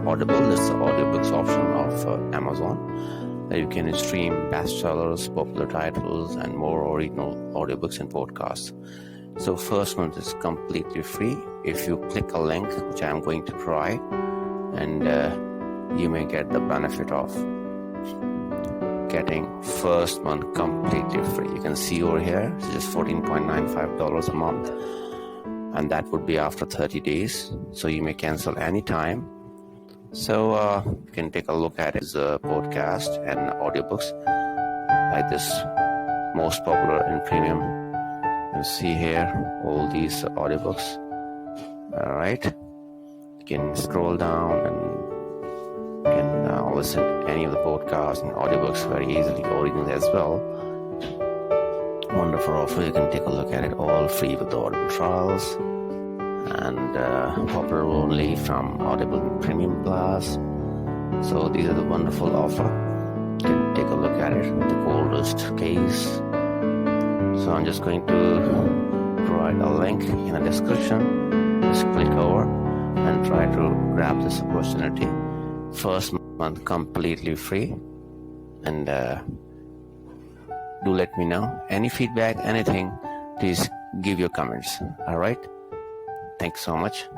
Audible. That's the audiobooks option of Amazon. That you can stream bestsellers, popular titles, and more original audiobooks and podcasts. So first month is completely free. If you click a link, which I'm going to provide, and you may get the benefit of getting first month completely free. You can see over here, it's just $14.95 a month, and that would be after 30 days. So you may cancel anytime. So you can take a look at his podcast and audiobooks like this, most popular and premium. You see here all these audiobooks. All right, you can scroll down and listen to any of the podcasts and audiobooks very easily, originally as well. Wonderful offer. You can take a look at it, all free with the Audible trials, and popular only from Audible Premium Plus. So these are the wonderful offer. You can take a look at it, the oldest case. So I'm just going to provide a link in the description. Just click over and try to grab this opportunity. First month completely free, and do let me know any feedback, anything. Please give your comments. All right, thanks so much.